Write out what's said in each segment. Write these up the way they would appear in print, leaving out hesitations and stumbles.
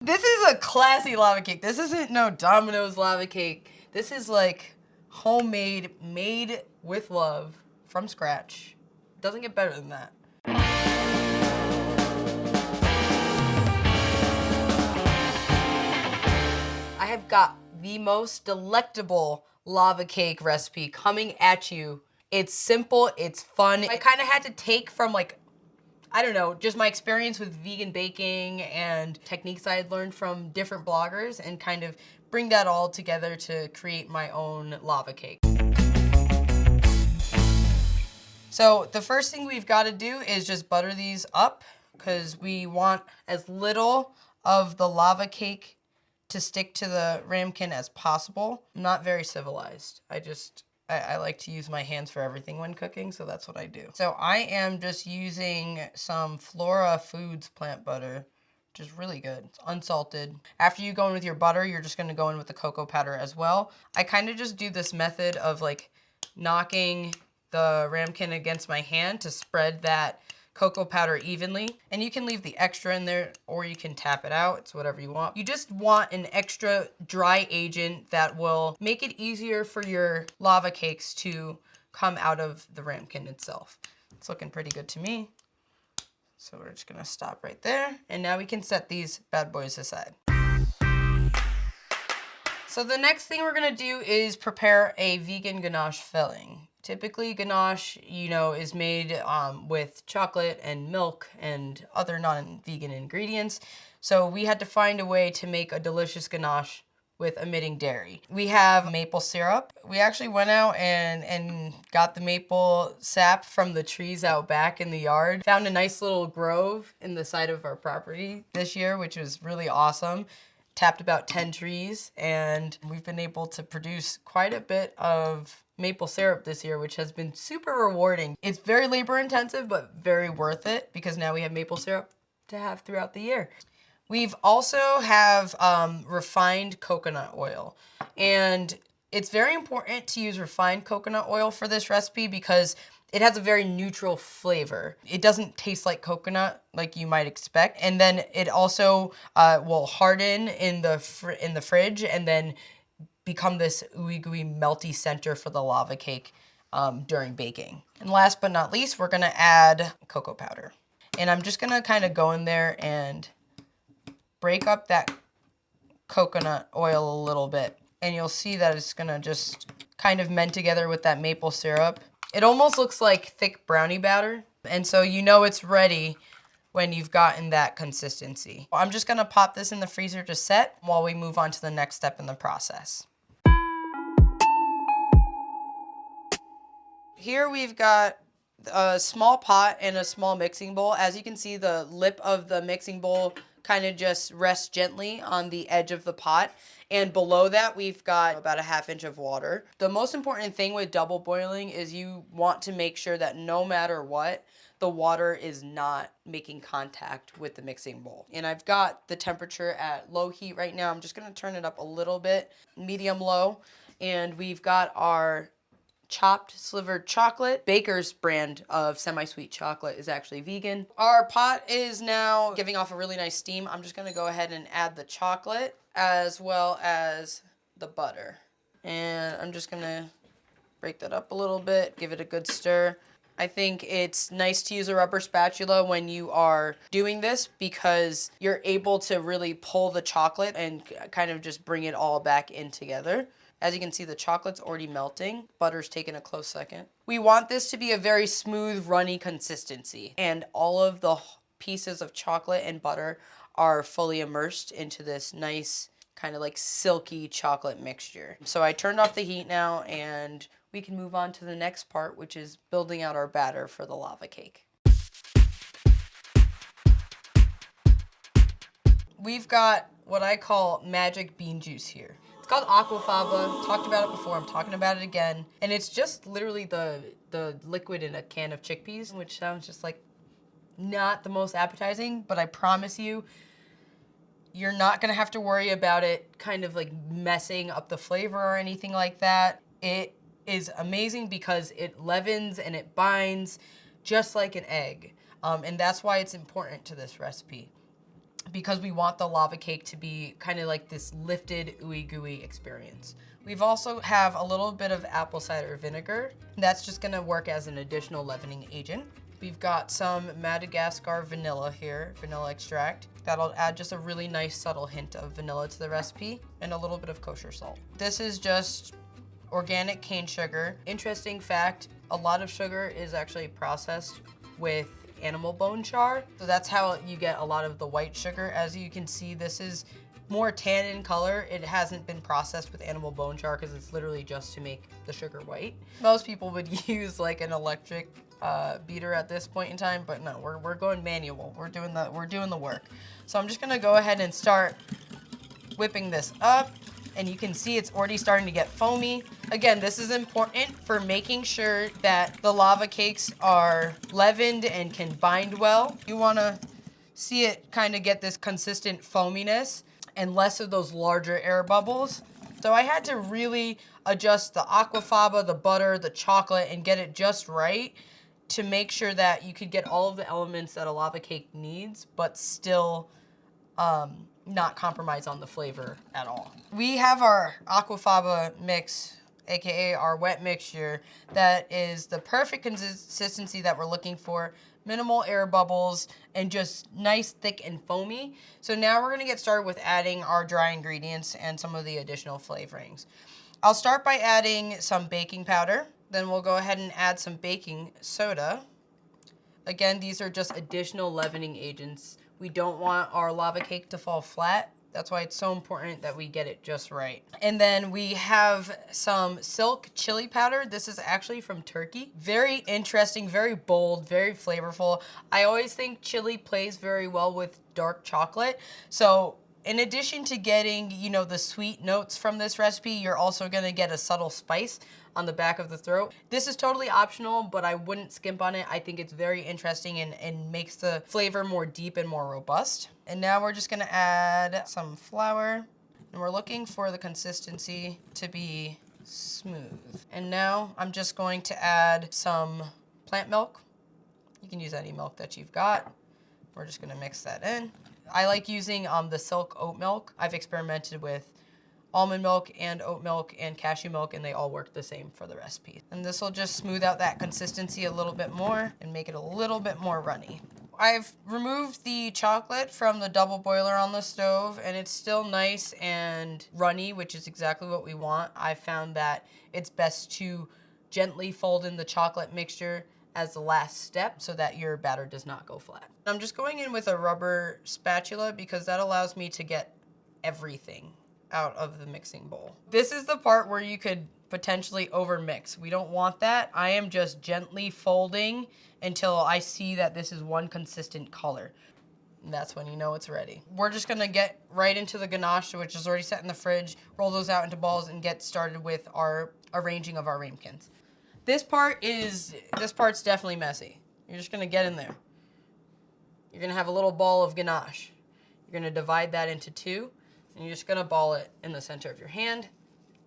This is a classy lava cake. This isn't no Domino's lava cake. This is like homemade, made with love from scratch. Doesn't get better than that. I have got the most delectable lava cake recipe coming at you. It's simple, it's fun. I kind of had to take from like, I don't know, just my experience with vegan baking and techniques I had learned from different bloggers and kind of bring that all together to create my own lava cake. So the first thing we've got to do is just butter these up because we want as little of the lava cake to stick to the ramekin as possible. I'm not very civilized. I like to use my hands for everything when cooking, so that's what I do. So I am just using some Flora Foods plant butter, which is really good. It's unsalted. After you go in with your butter, you're just gonna go in with the cocoa powder as well. I kind of just do this method of like knocking the ramekin against my hand to spread that cocoa powder evenly. And you can leave the extra in there or you can tap it out. It's whatever you want. You just want an extra dry agent that will make it easier for your lava cakes to come out of the ramekin itself. It's looking pretty good to me. So we're just gonna stop right there. And now we can set these bad boys aside. So the next thing we're gonna do is prepare a vegan ganache filling. Typically ganache, is made with chocolate and milk and other non-vegan ingredients. So we had to find a way to make a delicious ganache with omitting dairy. We have maple syrup. We actually went out and got the maple sap from the trees out back in the yard. Found a nice little grove in the side of our property this year, which was really awesome. Tapped about 10 trees, and we've been able to produce quite a bit of maple syrup this year, which has been super rewarding. It's very labor intensive, but very worth it because now we have maple syrup to have throughout the year. We've also have refined coconut oil, and it's very important to use refined coconut oil for this recipe because it has a very neutral flavor. It doesn't taste like coconut like you might expect. And then it also will harden in the fridge and then become this ooey gooey melty center for the lava cake during baking. And last but not least, we're gonna add cocoa powder. And I'm just gonna kind of go in there and break up that coconut oil a little bit. And you'll see that it's gonna just kind of mend together with that maple syrup. It almost looks like thick brownie batter. And so you know it's ready when you've gotten that consistency. I'm just gonna pop this in the freezer to set while we move on to the next step in the process. Here we've got a small pot and a small mixing bowl. As you can see, the lip of the mixing bowl kind of just rests gently on the edge of the pot. And below that, we've got about a ½ inch of water. The most important thing with double boiling is you want to make sure that no matter what, the water is not making contact with the mixing bowl. And I've got the temperature at low heat right now. I'm just gonna turn it up a little bit, medium low. And we've got our chopped slivered chocolate. Baker's brand of semi-sweet chocolate is actually vegan. Our pot is now giving off a really nice steam. I'm just gonna go ahead and add the chocolate as well as the butter. And I'm just gonna break that up a little bit, give it a good stir. I think it's nice to use a rubber spatula when you are doing this because you're able to really pull the chocolate and kind of just bring it all back in together. As you can see, the chocolate's already melting. Butter's taking a close second. We want this to be a very smooth, runny consistency. And all of the pieces of chocolate and butter are fully immersed into this nice, kind of like silky chocolate mixture. So I turned off the heat now and we can move on to the next part, which is building out our batter for the lava cake. We've got what I call magic bean juice here. It's called aquafaba. Talked about it before, I'm talking about it again. And it's just literally the liquid in a can of chickpeas, which sounds just like not the most appetizing, but I promise you, you're not gonna have to worry about it kind of like messing up the flavor or anything like that. It is amazing because it leavens and it binds just like an egg. And that's why it's important to this recipe. because we want the lava cake to be kind of like this lifted ooey gooey experience. We've also have a little bit of apple cider vinegar. That's just gonna work as an additional leavening agent. We've got some Madagascar vanilla here, vanilla extract. That'll add just a really nice subtle hint of vanilla to the recipe, and a little bit of kosher salt. This is just organic cane sugar. Interesting fact, a lot of sugar is actually processed with animal bone char. So that's how you get a lot of the white sugar. As you can see, this is more tan in color. It hasn't been processed with animal bone char because it's literally just to make the sugar white. Most people would use like an electric beater at this point in time, but no, we're going manual. We're doing the work. So I'm just gonna go ahead and start whipping this up, and you can see it's already starting to get foamy. Again, this is important for making sure that the lava cakes are leavened and can bind well. You wanna see it kind of get this consistent foaminess and less of those larger air bubbles. So I had to really adjust the aquafaba, the butter, the chocolate, and get it just right to make sure that you could get all of the elements that a lava cake needs, but still not compromise on the flavor at all. We have our aquafaba mix, AKA our wet mixture, that is the perfect consistency that we're looking for. Minimal air bubbles and just nice, thick, and foamy. So now we're gonna get started with adding our dry ingredients and some of the additional flavorings. I'll start by adding some baking powder. Then we'll go ahead and add some baking soda. Again, these are just additional leavening agents. We don't want our lava cake to fall flat. That's why it's so important that we get it just right. And then we have some silk chili powder. This is actually from Turkey. Very interesting, very bold, very flavorful. I always think chili plays very well with dark chocolate. So in addition to getting, you know, the sweet notes from this recipe, you're also gonna get a subtle spice on the back of the throat. This is totally optional, but I wouldn't skimp on it. I think it's very interesting and makes the flavor more deep and more robust. And now we're just gonna add some flour, and we're looking for the consistency to be smooth. And now I'm just going to add some plant milk. You can use any milk that you've got. We're just gonna mix that in. I like using the silk oat milk. I've experimented with almond milk and oat milk and cashew milk, and they all work the same for the recipe. And this will just smooth out that consistency a little bit more and make it a little bit more runny. I've removed the chocolate from the double boiler on the stove, and it's still nice and runny, which is exactly what we want. I found that it's best to gently fold in the chocolate mixture as the last step so that your batter does not go flat. I'm just going in with a rubber spatula because that allows me to get everything out of the mixing bowl. This is the part where you could potentially overmix. We don't want that. I am just gently folding until I see that this is one consistent color. And that's when you know it's ready. We're just gonna get right into the ganache, which is already set in the fridge, roll those out into balls, and get started with our arranging of our ramekins. This part's definitely messy. You're just gonna get in there. You're gonna have a little ball of ganache. You're gonna divide that into two, and you're just gonna ball it in the center of your hand,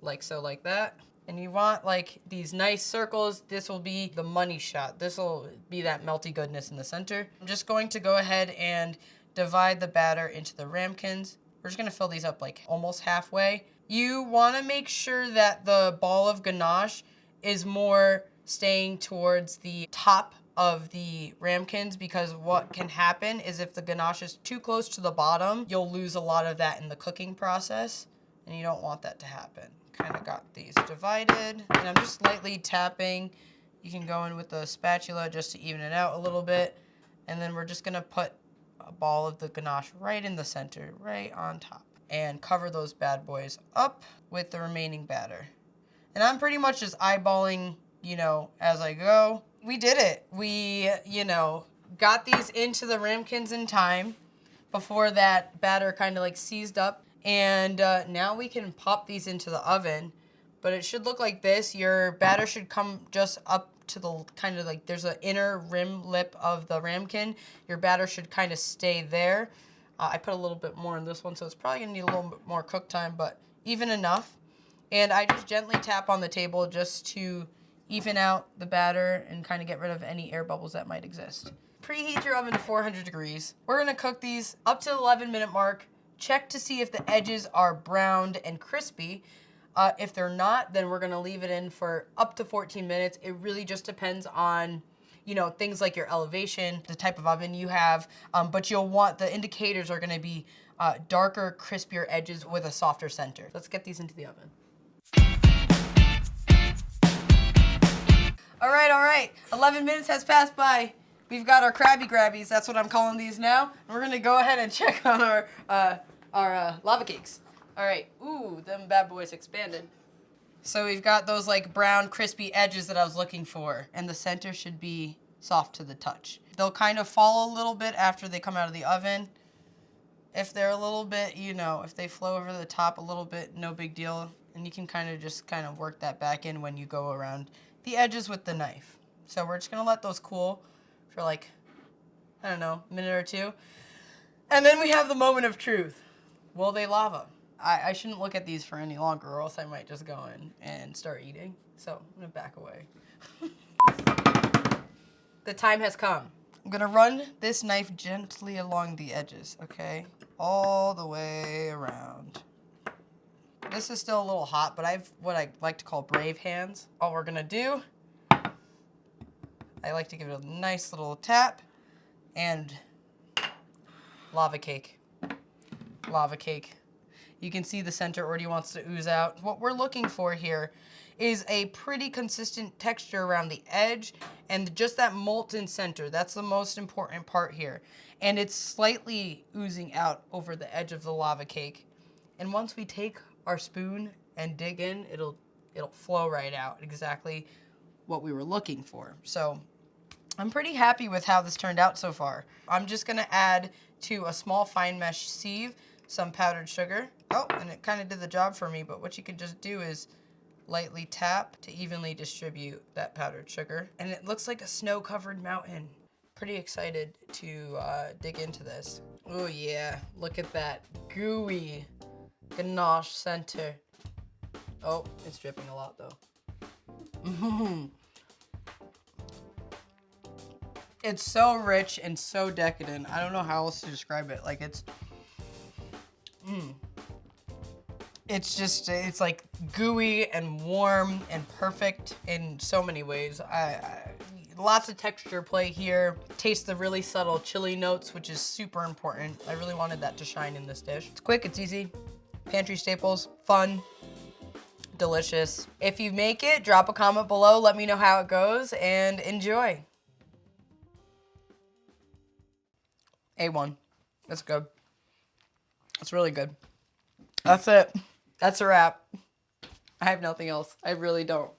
like so, like that. And you want like these nice circles. This will be the money shot. This will be that melty goodness in the center. I'm just going to go ahead and divide the batter into the ramekins. We're just gonna fill these up like almost halfway. You wanna make sure that the ball of ganache is more staying towards the top of the ramekins, because what can happen is if the ganache is too close to the bottom, you'll lose a lot of that in the cooking process, and you don't want that to happen. Kind of got these divided, and I'm just lightly tapping. You can go in with the spatula just to even it out a little bit, and then we're just gonna put a ball of the ganache right in the center, right on top, and cover those bad boys up with the remaining batter. And I'm pretty much just eyeballing, you know, as I go. We did it. We, you know, got these into the ramekins in time before that batter kind of like seized up. And now we can pop these into the oven, but it should look like this. Your batter should come just up to the kind of like, there's an inner rim lip of the ramekin. Your batter should kind of stay there. I put a little bit more in this one, so it's probably gonna need a little bit more cook time, but even enough. And I just gently tap on the table just to even out the batter and kind of get rid of any air bubbles that might exist. Preheat your oven to 400 degrees. We're gonna cook these up to the 11-minute mark. Check to see if the edges are browned and crispy. If they're not, then we're gonna leave it in for up to 14 minutes. It really just depends on, you know, things like your elevation, the type of oven you have, but you'll want, the indicators are gonna be darker, crispier edges with a softer center. Let's get these into the oven. All right, 11 minutes has passed by. We've got our Krabby Grabbies, that's what I'm calling these now. And we're gonna go ahead and check on our lava cakes. All right, ooh, them bad boys expanded. So we've got those like brown, crispy edges that I was looking for, and the center should be soft to the touch. They'll kind of fall a little bit after they come out of the oven. If they're a little bit, you know, if they flow over the top a little bit, no big deal. And you can kind of work that back in when you go around the edges with the knife. So we're just gonna let those cool for like, I don't know, a minute or two. And then we have the moment of truth. Will they lava? I shouldn't look at these for any longer or else I might just go in and start eating. So I'm gonna back away. The time has come. I'm gonna run this knife gently along the edges, okay? All the way around. This is still a little hot, but I have what I like to call brave hands. All we're gonna do, I like to give it a nice little tap, and lava cake. Lava cake. You can see the center already wants to ooze out. What we're looking for here is a pretty consistent texture around the edge and just that molten center. That's the most important part here. And it's slightly oozing out over the edge of the lava cake. And once we take our spoon and dig in, it'll flow right out, exactly what we were looking for. So I'm pretty happy with how this turned out so far. I'm just gonna add to a small fine mesh sieve some powdered sugar. Oh, and it kind of did the job for me, but what you can just do is lightly tap to evenly distribute that powdered sugar. And it looks like a snow-covered mountain. Pretty excited to dig into this. Oh yeah, look at that gooey ganache center. Oh, it's dripping a lot though. It's so rich and so decadent. I don't know how else to describe it. Like it's just, it's like gooey and warm and perfect in so many ways. Lots of texture play here. Taste the really subtle chili notes, which is super important. I really wanted that to shine in this dish. It's quick, it's easy. Pantry staples, fun, delicious. If you make it, drop a comment below. Let me know how it goes and enjoy. A1. That's good. That's really good. That's it. That's a wrap. I have nothing else. I really don't.